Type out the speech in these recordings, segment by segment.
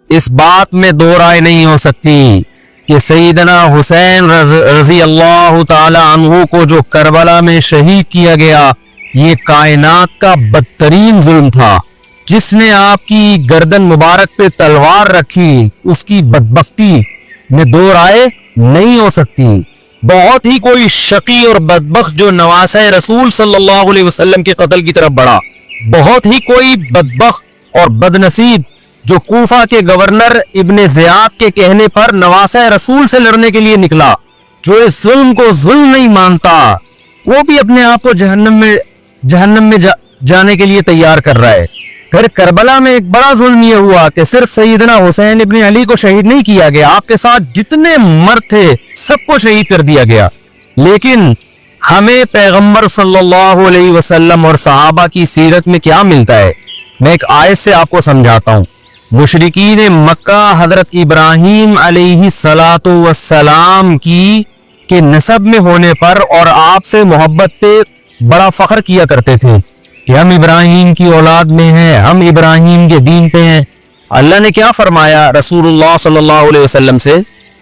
اس بات میں دو رائے نہیں ہو سکتی کہ سیدنا حسین رضی اللہ تعالی عنہ کو جو کربلا میں شہید کیا گیا یہ کائنات کا بدترین ظلم تھا. جس نے آپ کی گردن مبارک پہ تلوار رکھی اس کی بدبختی میں دو رائے نہیں ہو سکتی. بہت ہی کوئی شقی اور بدبخت جو نواسہ رسول صلی اللہ علیہ وسلم کے قتل کی طرف بڑھا. بہت ہی کوئی بدبخت اور بدنصیب جو کوفہ کے گورنر ابن زیاد کے کہنے پر نواسہ رسول سے لڑنے کے لیے نکلا. جو اس ظلم کو ظلم نہیں مانتا وہ بھی اپنے آپ کو جہنم میں جانے کے لیے تیار کر رہا ہے. پھر کربلا میں ایک بڑا ظلم یہ ہوا کہ صرف سیدنا حسین ابن علی کو شہید نہیں کیا گیا, آپ کے ساتھ جتنے مرد تھے سب کو شہید کر دیا گیا. لیکن ہمیں پیغمبر صلی اللہ علیہ وسلم اور صحابہ کی سیرت میں کیا ملتا ہے؟ میں ایک آیت سے آپ کو سمجھاتا ہوں. مشرکین مکہ حضرت ابراہیم علیہ السلام کی کے نسب میں ہونے پر اور آپ سے محبت پہ بڑا فخر کیا کرتے تھے کہ ہم ابراہیم کی اولاد میں ہیں, ہم ابراہیم کے دین پہ ہیں. اللہ نے کیا فرمایا رسول اللہ صلی اللہ علیہ وسلم سے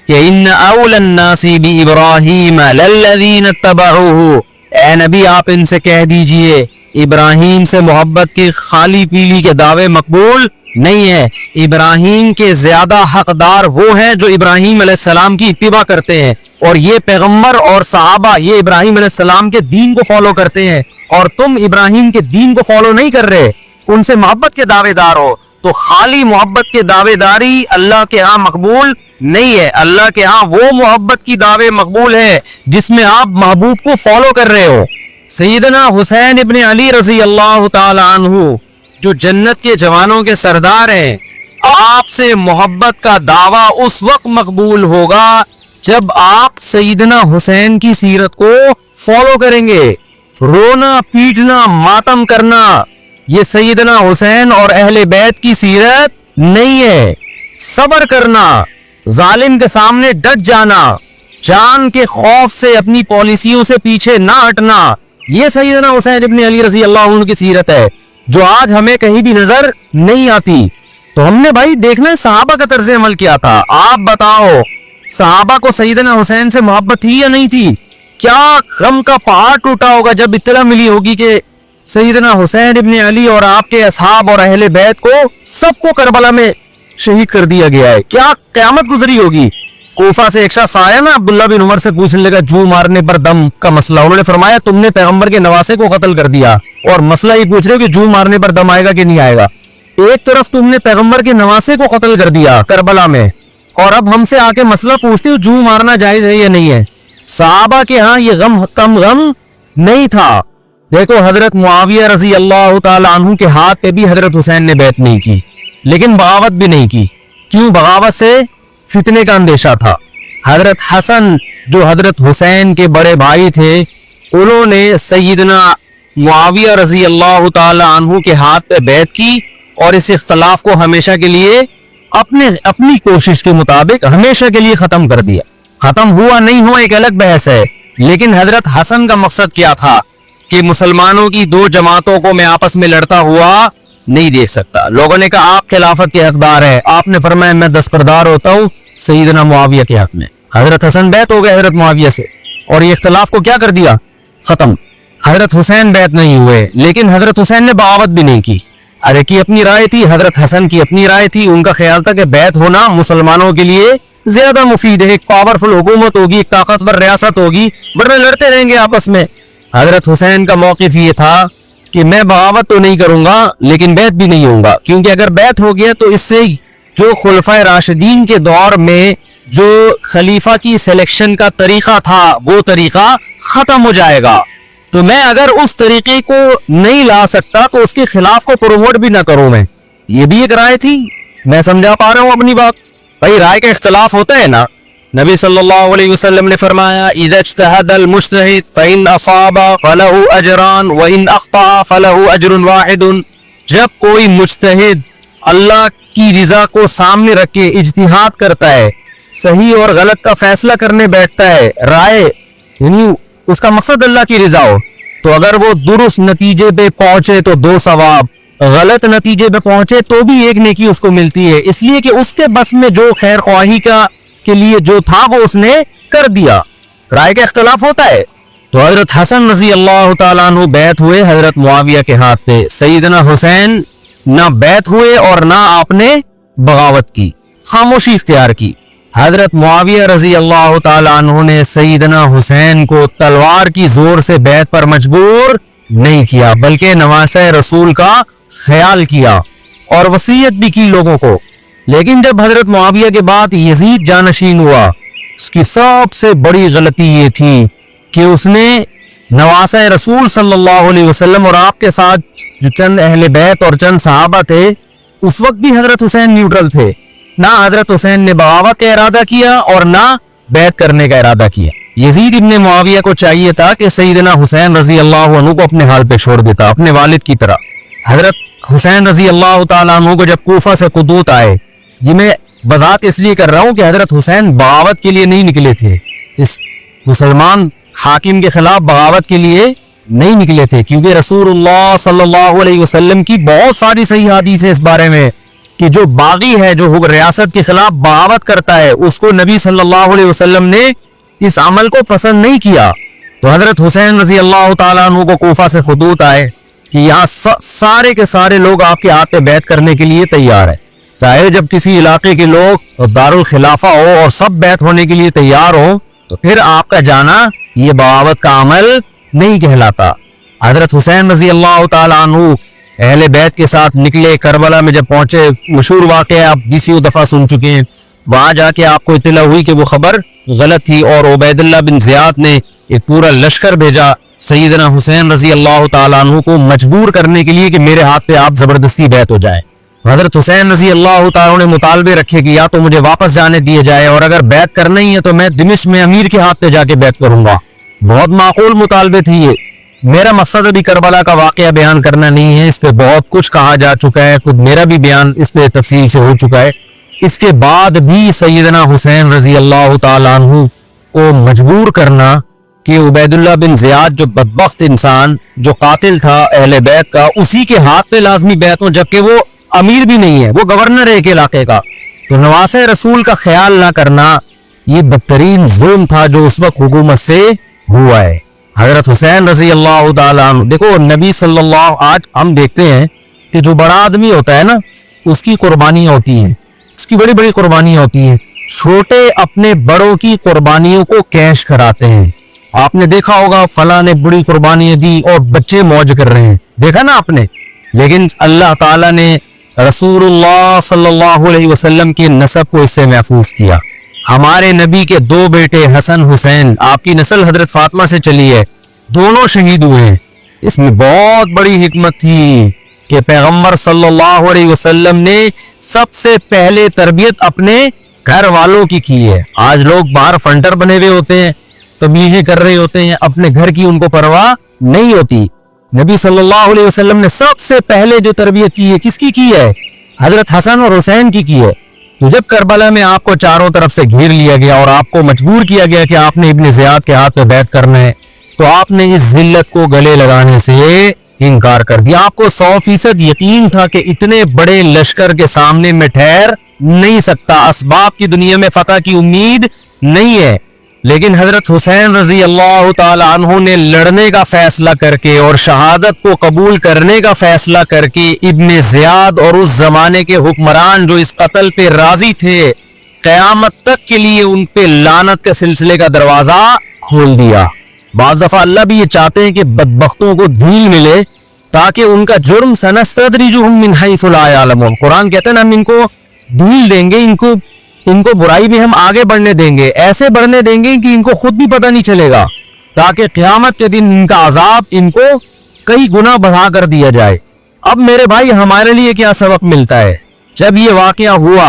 کہ ان اول الناس بابراہیم للذین اتبعوہ, اے نبی آپ ان سے کہہ دیجئے ابراہیم سے محبت کے خالی پیلی کے دعوے مقبول نہیں ہے. ابراہیم کے زیادہ حقدار وہ ہیں جو ابراہیم علیہ السلام کی اتباع کرتے ہیں, اور یہ پیغمبر اور صحابہ یہ ابراہیم علیہ السلام کے دین کو فالو کرتے ہیں, اور تم ابراہیم کے دین کو فالو نہیں کر رہے, ان سے محبت کے دعوے دار ہو. تو خالی محبت کے دعوے داری اللہ کے ہاں مقبول نہیں ہے. اللہ کے ہاں وہ محبت کی دعوے مقبول ہے جس میں آپ محبوب کو فالو کر رہے ہو. سیدنا حسین ابن علی رضی اللہ تعالی عنہ جو جنت کے جوانوں کے سردار ہیں, آپ سے محبت کا دعویٰ اس وقت مقبول ہوگا جب آپ سیدنا حسین کی سیرت کو فالو کریں گے. رونا پیٹنا ماتم کرنا یہ سیدنا حسین اور اہل بیت کی سیرت نہیں ہے. صبر کرنا, ظالم کے سامنے ڈٹ جانا, جان کے خوف سے اپنی پالیسیوں سے پیچھے نہ ہٹنا, یہ سیدنا حسین ابن علی رضی اللہ عنہ کی سیرت ہے جو آج ہمیں کہیں بھی نظر نہیں آتی. تو ہم نے بھائی دیکھنا ہے صحابہ کا طرز عمل کیا تھا. آپ بتاؤ صحابہ کو سیدنا حسین سے محبت تھی یا نہیں تھی؟ کیا غم کا پہاڑ ٹوٹا ہوگا جب اطلاع ملی ہوگی کہ سیدنا حسین ابن علی اور آپ کے اصحاب اور اہل بیت کو سب کو کربلا میں شہید کر دیا گیا ہے. کیا قیامت گزری ہوگی. کوفہ سے ایک شخص آیا نا عبداللہ بن عمر سے پوچھنے لگا جو مارنے پر دم کا مسئلہ. انہوں نے فرمایا تم نے پیغمبر کے نواسے کو قتل کر دیا اور مسئلہ یہ پوچھ رہے ہو کہ جو مارنے پر دم آئے گا کہ نہیں آئے گا. ایک طرف تم نے پیغمبر کے نواسے کو قتل کر دیا کربلا میں, اور اب ہم سے آ کے مسئلہ پوچھتے ہو جو مارنا جائز ہے یا نہیں ہے. صحابہ کے ہاں یہ غم کم غم نہیں تھا. دیکھو حضرت معاویہ رضی اللہ تعالی عنہ کے ہاتھ پہ بھی حضرت حسین نے بیعت نہیں کی, لیکن بغاوت بھی نہیں کی. کیوں؟ بغاوت سے فتنے کا اندیشہ تھا. حضرت حسن جو حضرت حسین کے بڑے بھائی تھے انہوں نے سیدنا معاویہ رضی اللہ تعالی عنہ کے ہاتھ پہ بیعت کی اور اس اختلاف کو ہمیشہ کے لیے اپنی کوشش کے مطابق ہمیشہ کے لیے ختم کر دیا. ختم ہوا نہیں ہوا ایک الگ بحث ہے, لیکن حضرت حسن کا مقصد کیا تھا کہ مسلمانوں کی دو جماعتوں کو میں آپس میں لڑتا ہوا نہیں دیکھ سکتا. لوگوں نے کہا آپ خلافت کے حقدار ہیں, آپ نے فرمایا میں دستبردار ہوتا ہوں سیدنا معاویہ کے حق میں. حضرت حسن بیعت ہو گئے حضرت معاویہ سے اور یہ اختلاف کو کیا کر دیا؟ ختم. حضرت حسین بیعت نہیں ہوئے, لیکن حضرت حسین نے بغاوت بھی نہیں کی. ارے کی اپنی رائے تھی, حضرت حسن کی اپنی رائے تھی. ان کا خیال تھا کہ بیعت ہونا مسلمانوں کے لیے زیادہ مفید ہے, ایک پاورفل حکومت ہوگی, ایک طاقتور ریاست ہوگی, ورنہ لڑتے رہیں گے آپس میں. حضرت حسین کا موقف یہ تھا کہ میں بغاوت تو نہیں کروں گا لیکن بیعت بھی نہیں ہوں گا, کیونکہ اگر بیعت ہو گیا تو اس سے جو خلفائے راشدین کے دور میں جو خلیفہ کی سلیکشن کا طریقہ تھا وہ طریقہ ختم ہو جائے گا. تو میں اگر اس طریقے کو نہیں لا سکتا تو اس کے خلاف کو پروموٹ بھی نہ کروں. میں یہ بھی ایک رائے تھی. میں سمجھا پا رہا ہوں اپنی بات؟ بھائی رائے کا اختلاف ہوتا ہے نا. نبی صلی اللہ علیہ وسلم نے فرمایا اذا اجتہد المجتہد فإن اصاب فلہ اجران وإن اخطأ فلہ اجر واحد. جب کوئی مجتہد اللہ کی رضا کو سامنے رکھ کے اجتہاد کرتا ہے, صحیح اور غلط کا فیصلہ کرنے بیٹھتا ہے, رائے یعنی اس کا مقصد اللہ کی رضا ہو, تو اگر وہ درست نتیجے پہ پہنچے تو 2 ثواب, غلط نتیجے پہ پہنچے تو بھی ایک نیکی اس کو ملتی ہے، اس لیے کہ اس کے بس میں جو خیر خواہی کے لیے جو تھا وہ اس نے کر دیا۔ رائے کا اختلاف ہوتا ہے۔ تو حضرت حسن رضی اللہ تعالیٰ عنہ بیعت ہوئے حضرت معاویہ کے ہاتھ پہ، سیدنا حسین نہ بیعت ہوئے اور نہ آپ نے بغاوت کی، خاموشی اختیار کی۔ حضرت معاویہ رضی اللہ تعالیٰ عنہ نے سیدنا حسین کو تلوار کی زور سے بیعت پر مجبور نہیں کیا، بلکہ نواسہ رسول کا خیال کیا اور وصیت بھی کی لوگوں کو۔ لیکن جب حضرت معاویہ کے بعد یزید جانشین ہوا، اس کی سب سے بڑی غلطی یہ تھی کہ اس نے نواسہ رسول صلی اللہ علیہ وسلم اور آپ کے ساتھ جو چند اہل بیت اور چند صحابہ تھے، اس وقت بھی حضرت حسین نیوٹرل تھے، نہ حضرت حسین نے بغاوت کا ارادہ کیا اور نہ بیعت کرنے کا ارادہ کیا۔ یزید ابن معاویہ کو چاہیے تھا کہ سیدنا حسین رضی اللہ عنہ کو اپنے حال پہ چھوڑ دیتا، اپنے والد کی طرح۔ حضرت حسین رضی اللہ تعالیٰ عنہ کو جب کوفہ سے قدوت آئے، یہ میں وضاحت اس لیے کر رہا ہوں کہ حضرت حسین بغاوت کے لیے نہیں نکلے تھے، اس مسلمان حاکم کے خلاف بغاوت کے لیے نہیں نکلے تھے، کیونکہ رسول اللہ صلی اللہ علیہ وسلم کی بہت ساری صحیح حدیث ہے اس بارے میں کہ جو باغی ہے، جو ریاست کے خلاف بغاوت کرتا ہے، اس کو نبی صلی اللہ علیہ وسلم نے اس عمل کو پسند نہیں کیا۔ تو حضرت حسین رضی اللہ تعالیٰ عنہ کو کوفہ سے خطوط آئے کہ یہاں سارے کے سارے لوگ آپ کے ہاتھ پہ بیعت کرنے کے لیے تیار ہیں۔ ظاہر جب کسی علاقے کے لوگ دارالخلافہ ہو اور سب بیعت ہونے کے لیے تیار ہو تو پھر آپ کا جانا یہ بغاوت کا عمل نہیں کہلاتا۔ حضرت حسین رضی اللہ تعالیٰ عنہ اہل بیت کے ساتھ نکلے، کربلا میں جب پہنچے، مشہور واقعہ آپ بیسیوں دفعہ سن چکے ہیں، وہاں جا کے آپ کو اطلاع ہوئی کہ وہ خبر غلط تھی اور عبید اللہ بن زیاد نے ایک پورا لشکر بھیجا سیدنا حسین رضی اللہ تعالیٰ عنہ کو مجبور کرنے کے لیے کہ میرے ہاتھ پہ آپ زبردستی بیعت ہو جائے۔ حضرت حسین رضی اللہ تعالیٰ نے مطالبے رکھے کہ یا تو مجھے واپس جانے دیے جائے، اور اگر بیعت کرنا ہی ہے تو میں دمشق میں امیر کے ہاتھ پہ جا کے بیعت کروں گا۔ بہت معقول مطالبے تھے یہ۔ میرا مقصد ابھی کربلا کا واقعہ بیان کرنا نہیں ہے، اس پہ بہت کچھ کہا جا چکا ہے، خود میرا بھی بیان اس پہ تفصیل سے ہو چکا ہے۔ اس کے بعد بھی سیدنا حسین رضی اللہ تعالیٰ عنہ کو مجبور کرنا کہ عبید اللہ بن زیاد جو بدبخت انسان، جو قاتل تھا اہل بیت کا، اسی کے ہاتھ پہ لازمی بیعت ہو، جبکہ وہ امیر بھی نہیں ہے، وہ گورنر ہے ایک علاقے کا۔ تو نواسہ رسول کا خیال نہ کرنا یہ بدترین ظلم تھا جو اس وقت حکومت سے ہوا ہے۔ حضرت حسین رضی اللہ تعالیٰ عنہ، دیکھو نبی صلی اللہ، آج ہم دیکھتے ہیں کہ جو بڑا آدمی ہوتا ہے نا، اس کی قربانیاں ہوتی ہیں، اس کی بڑی بڑی قربانیاں ہوتی ہیں، چھوٹے اپنے بڑوں کی قربانیوں کو کیش کراتے ہیں۔ آپ نے دیکھا ہوگا فلاں نے بڑی قربانیاں دی اور بچے موج کر رہے ہیں، دیکھا نا آپ نے۔ لیکن اللہ تعالیٰ نے رسول اللہ صلی اللہ علیہ وسلم کے نسب کو اس سے محفوظ کیا۔ ہمارے نبی کے دو بیٹے حسن حسین، آپ کی نسل حضرت فاطمہ سے چلی ہے، دونوں شہید ہوئے ہیں۔ اس میں بہت بڑی حکمت تھی کہ پیغمبر صلی اللہ علیہ وسلم نے سب سے پہلے تربیت اپنے گھر والوں کی ہے۔ آج لوگ باہر فنٹر بنے ہوئے ہوتے ہیں، تبلیغیں کر رہے ہوتے ہیں، اپنے گھر کی ان کو پرواہ نہیں ہوتی۔ نبی صلی اللہ علیہ وسلم نے سب سے پہلے جو تربیت کی ہے، کس کی ہے؟ حضرت حسن اور حسین کی ہے۔ تو جب کربلا میں آپ کو چاروں طرف سے گھیر لیا گیا اور آپ کو مجبور کیا گیا کہ آپ نے ابن زیاد کے ہاتھ پہ بیعت کرنا ہے، تو آپ نے اس ذلت کو گلے لگانے سے انکار کر دیا۔ آپ کو 100% یقین تھا کہ اتنے بڑے لشکر کے سامنے میں ٹھہر نہیں سکتا، اسباب کی دنیا میں فتح کی امید نہیں ہے۔ لیکن حضرت حسین رضی اللہ تعالی عنہ نے لڑنے کا فیصلہ کر کے اور شہادت کو قبول کرنے کا فیصلہ کر کے ابن زیاد اور اس زمانے کے حکمران جو اس قتل پہ راضی تھے، قیامت تک کے لیے ان پہ لعنت کے سلسلے کا دروازہ کھول دیا۔ بعض دفعہ اللہ بھی یہ چاہتے ہیں کہ بدبختوں کو ڈھیل ملے تاکہ ان کا جرم سنستدرجہم من حیث لا یعلمون، قرآن کہتے ہیں ہم ان کو ڈھیل دیں گے، ان کو برائی میں ہم آگے بڑھنے دیں گے، ایسے بڑھنے دیں گے کہ ان کو خود بھی پتہ نہیں چلے گا، تاکہ قیامت کے دن ان کا عذاب ان کو کئی گنا بڑھا کر دیا جائے۔ اب میرے بھائی ہمارے لیے کیا سبق ملتا ہے؟ جب یہ واقعہ ہوا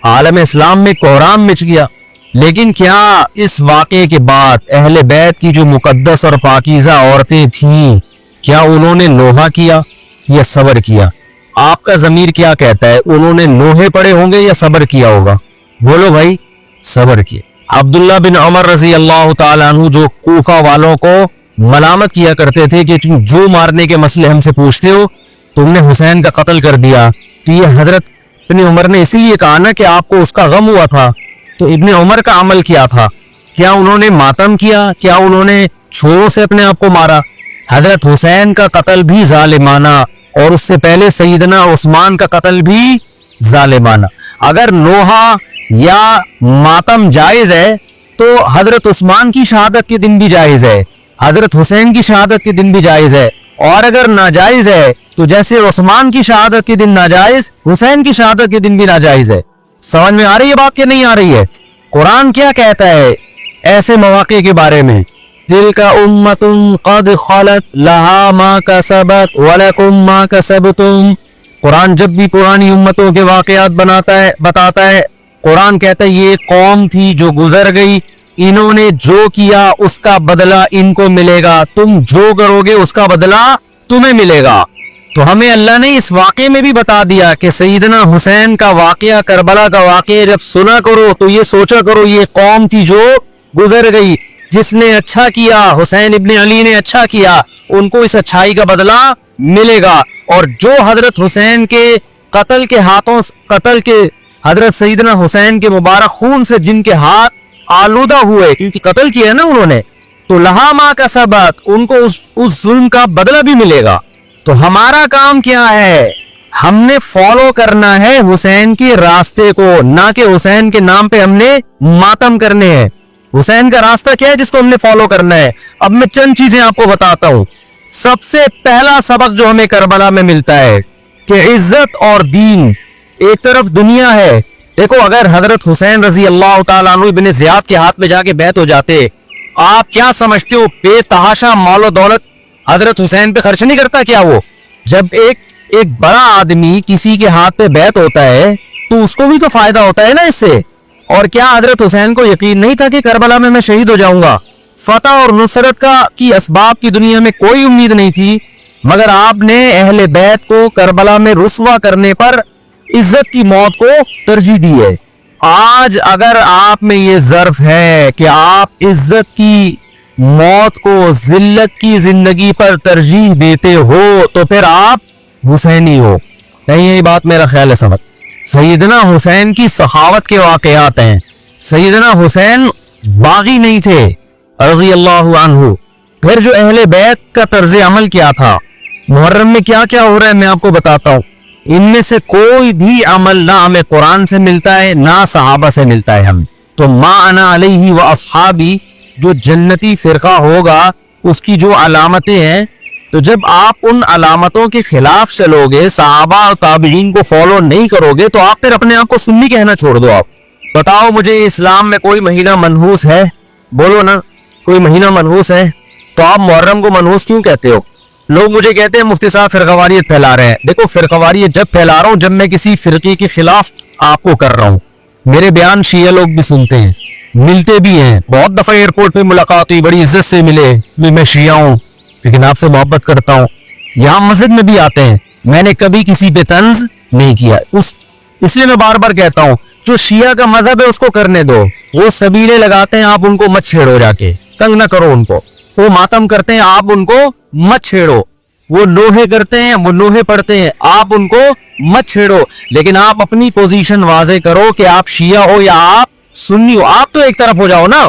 عالم اسلام میں کوہرام مچ گیا، لیکن کیا اس واقعے کے بعد اہل بیت کی جو مقدس اور پاکیزہ عورتیں تھیں، کیا انہوں نے نوحہ کیا یا صبر کیا؟ آپ کا ضمیر کیا کہتا ہے؟ انہوں نے نوحے پڑے ہوں گے یا صبر کیا ہوگا؟ بولو بھائی، صبر کیے۔ عبداللہ بن عمر رضی اللہ تعالیٰ عنہ جو کوفہ والوں کو ملامت کیا کرتے تھے کہ تم جو مارنے کے مسئلے ہم سے پوچھتے ہو تم نے حسین کا قتل کر دیا. تو یہ حضرت ابن عمر نے اسی لیے کہا نا کہ آپ کو اس کا غم ہوا تھا. تو ابن عمر کا عمل کیا تھا؟ کیا انہوں نے ماتم کیا؟ کیا انہوں نے چھوڑوں سے اپنے آپ کو مارا؟ حضرت حسین کا قتل بھی ظالمانہ، اور اس سے پہلے سیدنا عثمان کا قتل بھی ظالمانہ. اگر نوحہ یا ماتم جائز ہے تو حضرت عثمان کی شہادت کے دن بھی جائز ہے، حضرت حسین کی شہادت کے دن بھی جائز ہے. اور اگر ناجائز ہے تو جیسے عثمان کی شہادت کے دن ناجائز، حسین کی شہادت کے دن بھی ناجائز ہے. سمجھ میں آ رہی ہے بات کہ نہیں آ رہی ہے؟ قرآن کیا کہتا ہے ایسے مواقع کے بارے میں؟ تِلْكَ أُمَّةٌ قَدْ خَلَتْ لَهَا مَا كَسَبَتْ وَلَكُمْ مَا كَسَبْتُمْ. قرآن جب بھی پرانی امتوں کے واقعات بتاتا ہے، قرآن کہتا ہے یہ قوم تھی جو گزر گئی، انہوں نے جو کیا اس کا بدلہ ان کو ملے گا، تم جو کرو گے اس کا بدلہ تمہیں ملے گا. تو ہمیں اللہ نے اس واقعے میں بھی بتا دیا کہ سیدنا حسین کا واقعہ، کربلا کا واقعہ جب سنا کرو تو یہ سوچا کرو یہ قوم تھی جو گزر گئی، جس نے اچھا کیا، حسین ابن علی نے اچھا کیا، ان کو اس اچھائی کا بدلہ ملے گا. اور جو حضرت حسین کے قتل کے ہاتھوں، قتل کے حضرت سیدنا حسین کے مبارک خون سے جن کے ہاتھ آلودہ ہوئے کیونکہ قتل کیا ہے نا انہوں نے، تو لہا ما کسبت، ان کو اس ظلم کا بدلہ بھی ملے گا. تو ہمارا کام کیا ہے؟ ہم نے فالو کرنا ہے حسین کے راستے کو، نہ کہ حسین کے نام پہ ہم نے ماتم کرنے ہیں. حسین کا راستہ کیا ہے جس کو ہم نے فالو کرنا ہے؟ اب میں چند چیزیں آپ کو بتاتا ہوں. سب سے پہلا سبق جو ہمیں کربلا میں ملتا ہے کہ عزت اور دین، ایک طرف دنیا ہے. دیکھو اگر حضرت حسین رضی اللہ تعالیٰ عنہ ابن زیاد کے ہاتھ میں جا کے بیعت ہو جاتے، آپ کیا سمجھتے ہو بے تحاشا مال و دولت حضرت حسین پہ خرچ نہیں کرتا کیا؟ وہ جب ایک بڑا آدمی کسی کے ہاتھ پہ بیعت ہوتا ہے تو اس کو بھی تو فائدہ ہوتا ہے نا اس سے. اور کیا حضرت حسین کو یقین نہیں تھا کہ کربلا میں شہید ہو جاؤں گا؟ فتح اور نصرت کی اسباب کی دنیا میں کوئی امید نہیں تھی، مگر آپ نے اہل بیت کو کربلا میں رسوا کرنے پر عزت کی موت کو ترجیح دی ہے. آج اگر آپ میں یہ ظرف ہے کہ آپ عزت کی موت کو ذلت کی زندگی پر ترجیح دیتے ہو تو پھر آپ حسینی ہو. نہیں یہی بات میرا خیال ہے سمجھ. سیدنا حسین کی سخاوت کے واقعات ہیں. سیدنا حسین باغی نہیں تھے رضی اللہ عنہ. پھر جو اہل بیت کا طرز عمل کیا تھا، محرم میں کیا کیا ہو رہا ہے میں آپ کو بتاتا ہوں. ان میں سے کوئی بھی عمل نہ ہمیں قرآن سے ملتا ہے نہ صحابہ سے ملتا ہے. ہم تو ما انا علیہ و اصحابی جو جنتی فرقہ ہوگا اس کی جو علامتیں ہیں، تو جب آپ ان علامتوں کے خلاف چلو گے، صحابہ اور تابعین کو فالو نہیں کرو گے، تو آپ پھر اپنے آپ کو سنی کہنا چھوڑ دو. آپ بتاؤ مجھے اسلام میں کوئی مہینہ منحوس ہے؟ بولو نا کوئی مہینہ منحوس ہے؟ تو آپ محرم کو منحوس کیوں کہتے ہو؟ لوگ مجھے کہتے ہیں مفتی صاحب فرقواریت پھیلا رہے ہیں. دیکھو فرقواریت جب پھیلا رہا ہوں جب میں کسی فرقے کے خلاف آپ کو کر رہا ہوں. میرے بیان شیعہ لوگ بھی سنتے ہیں، ملتے بھی ہیں. بہت دفعہ ایئرپورٹ پہ ملاقات ہوئی، بڑی عزت سے ملے، میں شیعہ ہوں لیکن آپ سے محبت کرتا ہوں. یہاں مسجد میں بھی آتے ہیں، میں نے کبھی کسی پہ طنز نہیں کیا. اس لیے میں بار بار کہتا ہوں جو شیعہ کا مذہب ہے اس کو کرنے دو. وہ سبیلے لگاتے ہیں، آپ ان کو مت چھیڑو، جا کے تنگ نہ کرو ان کو. وہ ماتم کرتے ہیں، آپ ان کو مت چھیڑو. وہ لوہے کرتے ہیں، وہ لوہے پڑھتے ہیں، آپ ان کو مت چھیڑو. لیکن آپ اپنی پوزیشن واضح کرو کہ آپ شیعہ ہو یا آپ سنی ہو. آپ تو ایک طرف ہو جاؤ نا.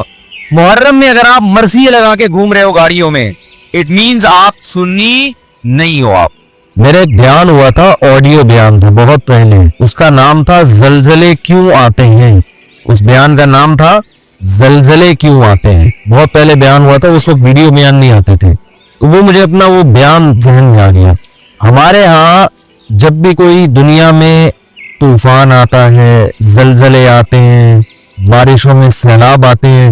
محرم میں اگر آپ مرثیے لگا کے گھوم رہے ہو گاڑیوں میں، اٹ مینز آپ سنی نہیں ہو. آپ میرے ایک بیان ہوا تھا، آڈیو بیان تھا بہت پہلے، اس کا نام تھا زلزلے کیوں آتے ہیں. اس بیان کا نام تھا زلزلے کیوں آتے ہیں. بہت پہلے بیان ہوا تھا، اس وقت ویڈیو بیان نہیں آتے تھے. تو وہ مجھے اپنا وہ بیان ذہن میں آ گیا. ہمارے ہاں جب بھی کوئی دنیا میں طوفان آتا ہے، زلزلے آتے ہیں، بارشوں میں سیلاب آتے ہیں،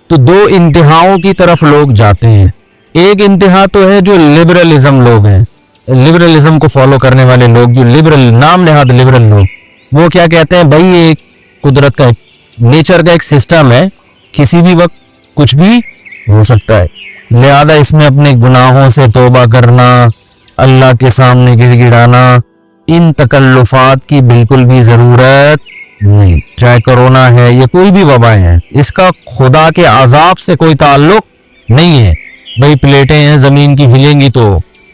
تو دو انتہاؤں کی طرف لوگ جاتے ہیں. ایک انتہا تو ہے جو لبرلزم لوگ ہیں، لبرلزم کو فالو کرنے والے لوگ، جو لبرل نام نہاد لبرل لوگ، وہ کیا کہتے ہیں بھائی ایک قدرت کا نیچر کا ایک سسٹم ہے، کسی بھی وقت کچھ بھی ہو سکتا ہے، لہذا اس میں اپنے گناہوں سے توبہ کرنا، اللہ کے سامنے گڑ گڑانا، ان تکلفات کی بالکل بھی ضرورت نہیں. چاہے کرونا ہے یا کوئی بھی وبا ہے، اس کا خدا کے عذاب سے کوئی تعلق نہیں ہے. بھائی پلیٹیں ہیں زمین کی ہلیں گی تو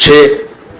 6।